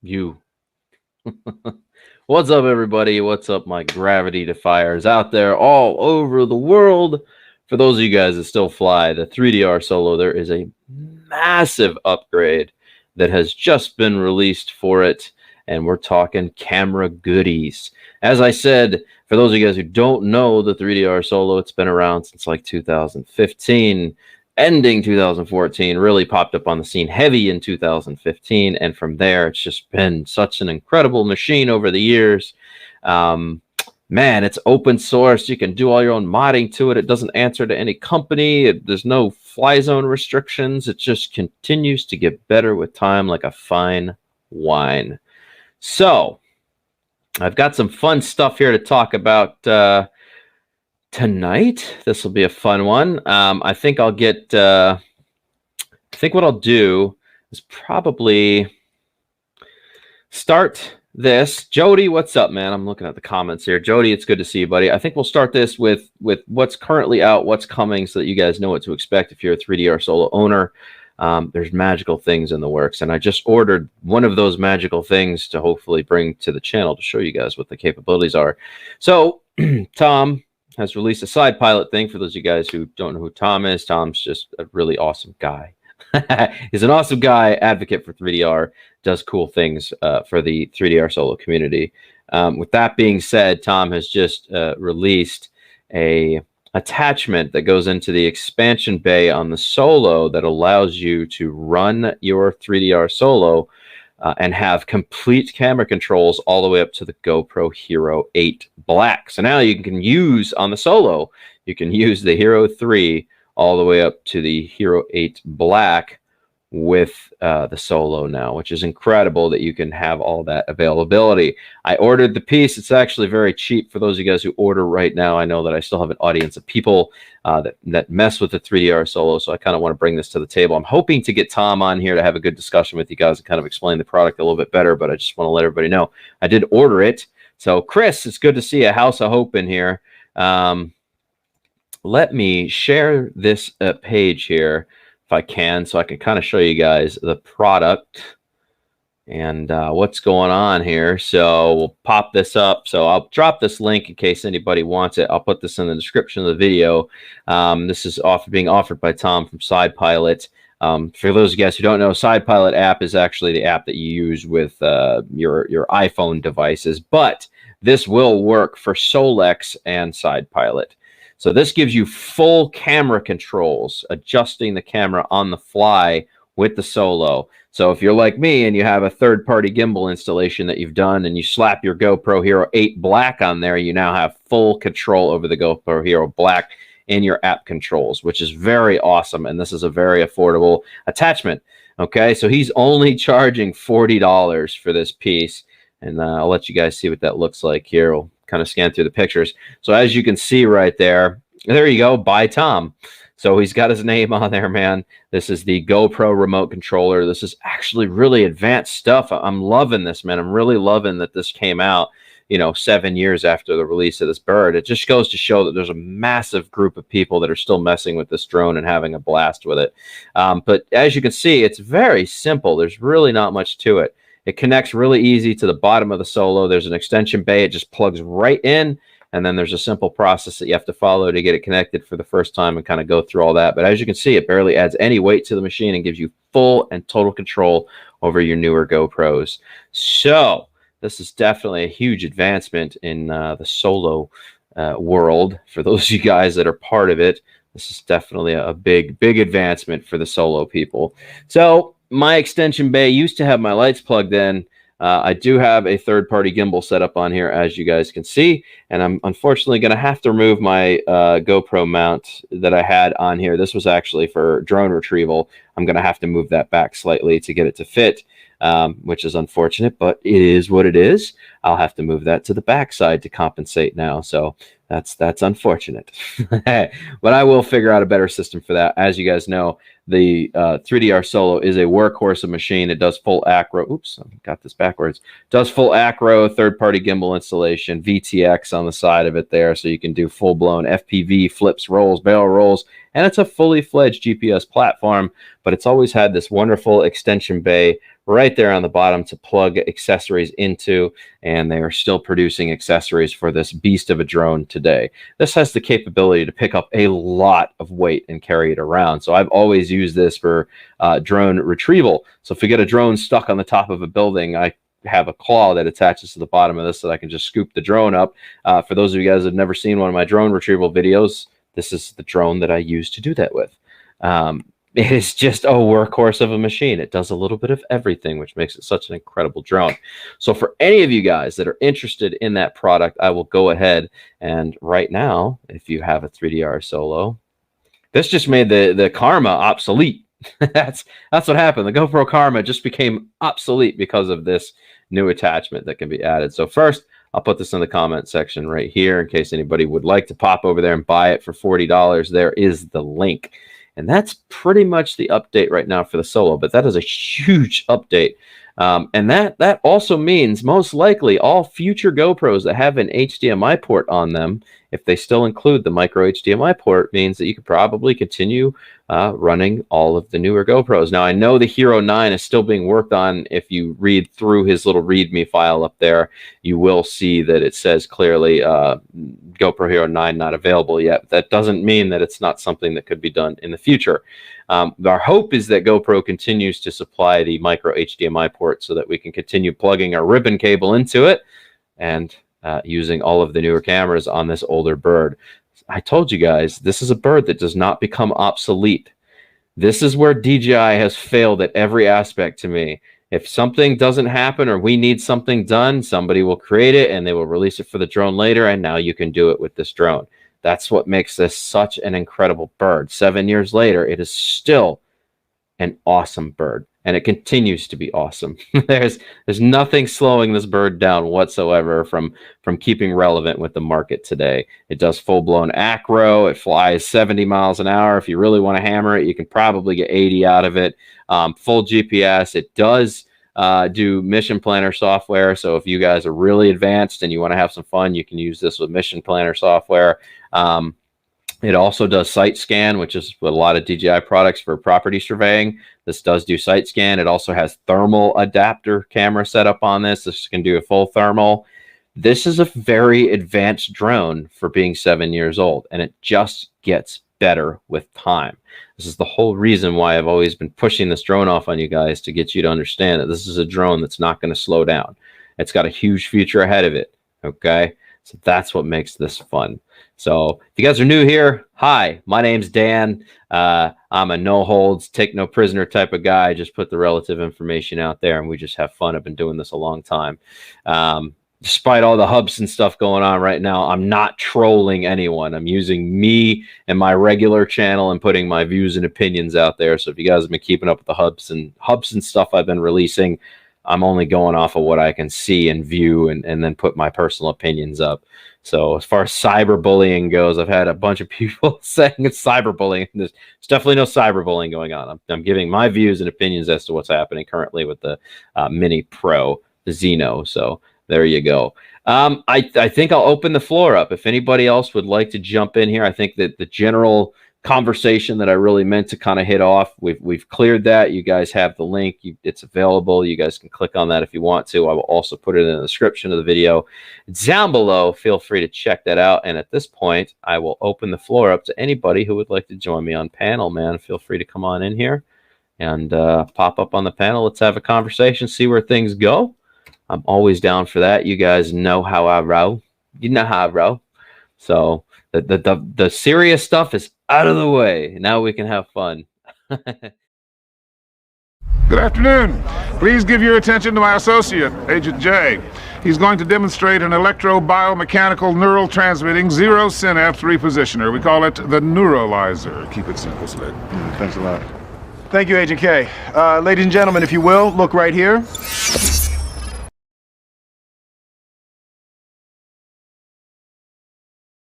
You. What's up, everybody? What's up, my gravity defiers out there all over the world? For those of you guys that still fly the 3DR Solo, there is a massive upgrade that has just been released for it, and we're talking camera goodies. As I said, for those of you guys who don't know the 3DR Solo, it's been around since like 2015. Ending 2014, really popped up on the scene heavy in 2015, and from there it's just been such an incredible machine over the years. Man, it's open source. You can do all your own modding to it. It doesn't answer to any company. There's no fly zone restrictions. It just continues to get better with time, like a fine wine. So I've got some fun stuff here to talk about tonight. This will be a fun one. I think I'll get. I think what I'll do is probably start this. Jody, what's up, man? I'm looking at the comments here. Jody, it's good to see you, buddy. I think we'll start this with what's currently out, what's coming, so that you guys know what to expect if you're a 3DR Solo owner. There's magical things in the works, and I just ordered one of those magical things to hopefully bring to the channel to show you guys what the capabilities are. So, Tom has released a side pilot thing. For those of you guys who don't know who Tom is, Tom's just a really awesome guy. He's an awesome guy, advocate for 3DR, does cool things for the 3DR Solo community. With that being said, Tom has just released a attachment that goes into the expansion bay on the Solo that allows you to run your 3DR Solo and have complete camera controls all the way up to the GoPro Hero 8 Black. So now you can use, on the Solo, you can use the Hero 3 all the way up to the Hero 8 Black with the Solo now, which is incredible that you can have all that availability. I ordered the piece. It's actually very cheap for those of you guys who order right now. I know that I still have an audience of people that mess with the 3DR Solo, so I kind of want to bring this to the table. I'm hoping to get Tom on here to have a good discussion with you guys and kind of explain the product a little bit better, but I just want to let everybody know I did order it. So, Chris, it's good to see a House of Hope in here. Let me share this page here if I can, so I can kind of show you guys the product and what's going on here. So we'll pop this up. So I'll drop this link in case anybody wants it. I'll put this in the description of the video. This is being offered by Tom from Side Pilot. For those of you guys who don't know, Side Pilot app is actually the app that you use with your iPhone devices, but this will work for Solex and Side Pilot. So this gives you full camera controls, adjusting the camera on the fly with the Solo. So if you're like me and you have a third-party gimbal installation that you've done and you slap your GoPro Hero 8 Black on there, you now have full control over the GoPro Hero Black in your app controls, which is very awesome. And this is a very affordable attachment. Okay, so he's only charging $40 for this piece. And I'll let you guys see what that looks like here. We'll kind of scan through the pictures. So as you can see right there you go, by Tom. So he's got his name on there, man. This is the GoPro remote controller. This is actually really advanced stuff. I'm loving this, man. I'm really loving that this came out, 7 years after the release of this bird. It just goes to show that there's a massive group of people that are still messing with this drone and having a blast with it. But as you can see, it's very simple. There's really not much to it. It connects really easy to the bottom of the Solo. There's an extension bay. It just plugs right in. And then there's a simple process that you have to follow to get it connected for the first time and kind of go through all that. But as you can see, it barely adds any weight to the machine and gives you full and total control over your newer GoPros. So this is definitely a huge advancement in the Solo world. For those of you guys that are part of it, this is definitely a big, big advancement for the Solo people. So my extension bay used to have my lights plugged in. I do have a third-party gimbal set up on here, as you guys can see, and I'm unfortunately going to have to remove my GoPro mount that I had on here. This was actually for drone retrieval. I'm going to have to move that back slightly to get it to fit, which is unfortunate, but it is what it is. I'll have to move that to the backside to compensate now, so that's unfortunate. But I will figure out a better system for that. As you guys know, the 3DR Solo is a workhorse of machine. It does full acro. Oops, I got this backwards. Does full acro, third-party gimbal installation, VTX on the side of it there, so you can do full-blown FPV, flips, rolls, barrel rolls, and it's a fully fledged GPS platform, but it's always had this wonderful extension bay right there on the bottom to plug accessories into, and they are still producing accessories for this beast of a drone today. This has the capability to pick up a lot of weight and carry it around. So I've always used this for drone retrieval. So if you get a drone stuck on the top of a building, I have a claw that attaches to the bottom of this so that I can just scoop the drone up. For those of you guys who have never seen one of my drone retrieval videos, this is the drone that I use to do that with. It is just a workhorse of a machine. It does a little bit of everything, which makes it such an incredible drone. So for any of you guys that are interested in that product, I will go ahead and right now, if you have a 3DR Solo, this just made the Karma obsolete. That's what happened. The GoPro Karma just became obsolete because of this new attachment that can be added. So first, I'll put this in the comment section right here in case anybody would like to pop over there and buy it for $40. There is the link. And that's pretty much the update right now for the Solo, but that is a huge update. And that also means most likely all future GoPros that have an HDMI port on them, if they still include the micro HDMI port, means that you could probably continue running all of the newer GoPros. Now, I know the Hero 9 is still being worked on. If you read through his little README file up there, you will see that it says clearly GoPro Hero 9 not available yet. That doesn't mean that it's not something that could be done in the future. Our hope is that GoPro continues to supply the micro HDMI port so that we can continue plugging our ribbon cable into it and using all of the newer cameras on this older bird. I told you guys, this is a bird that does not become obsolete. This is where DJI has failed at every aspect to me. If something doesn't happen or we need something done, somebody will create it and they will release it for the drone later, and now you can do it with this drone. That's what makes this such an incredible bird. 7 years later, it is still an awesome bird, and it continues to be awesome. There's nothing slowing this bird down whatsoever from keeping relevant with the market today. It does full-blown acro. It flies 70 miles an hour. If you really want to hammer it, you can probably get 80 out of it. Full GPS. It does do Mission Planner software. So if you guys are really advanced and you want to have some fun, you can use this with Mission Planner software. It also does site scan, which is what a lot of DJI products for property surveying. This does do site scan. It also has thermal adapter camera set up on this. This can do a full thermal. This is a very advanced drone for being 7 years old, and it just gets better with time. This is the whole reason why I've always been pushing this drone off on you guys, to get you to understand that this is a drone that's not going to slow down. It's got a huge future ahead of it. Okay. So that's what makes this fun. So if you guys are new here, hi, my name's Dan. I'm a no holds, take no prisoner type of guy. I just put the relative information out there and we just have fun. I've been doing this a long time. Despite all the hubs and stuff going on right now, I'm not trolling anyone. I'm using me and my regular channel and putting my views and opinions out there. So if you guys have been keeping up with the hubs and stuff I've been releasing, I'm only going off of what I can see and view and then put my personal opinions up. So as far as cyberbullying goes, I've had a bunch of people saying it's cyberbullying. There's definitely no cyberbullying going on. I'm giving my views and opinions as to what's happening currently with the Mini Pro, the Xeno. So there you go. I think I'll open the floor up. If anybody else would like to jump in here, I think that the general conversation that I really meant to kind of hit off, we've cleared that. You guys have the link. It's available. You guys can click on that if you want to. I will also put it in the description of the video down below. Feel free to check that out. And at this point, I will open the floor up to anybody who would like to join me on panel, man. Feel free to come on in here and pop up on the panel. Let's have a conversation, see where things go. I'm always down for that. You guys know how I roll. You know how I roll. So the serious stuff is out of the way. Now we can have fun. Good afternoon. Please give your attention to my associate, Agent J. He's going to demonstrate an electro-biomechanical neural transmitting zero synapse repositioner. We call it the neuralizer. Keep it simple, Slid. Thanks a lot. Thank you, Agent K. Ladies and gentlemen, if you will, look right here.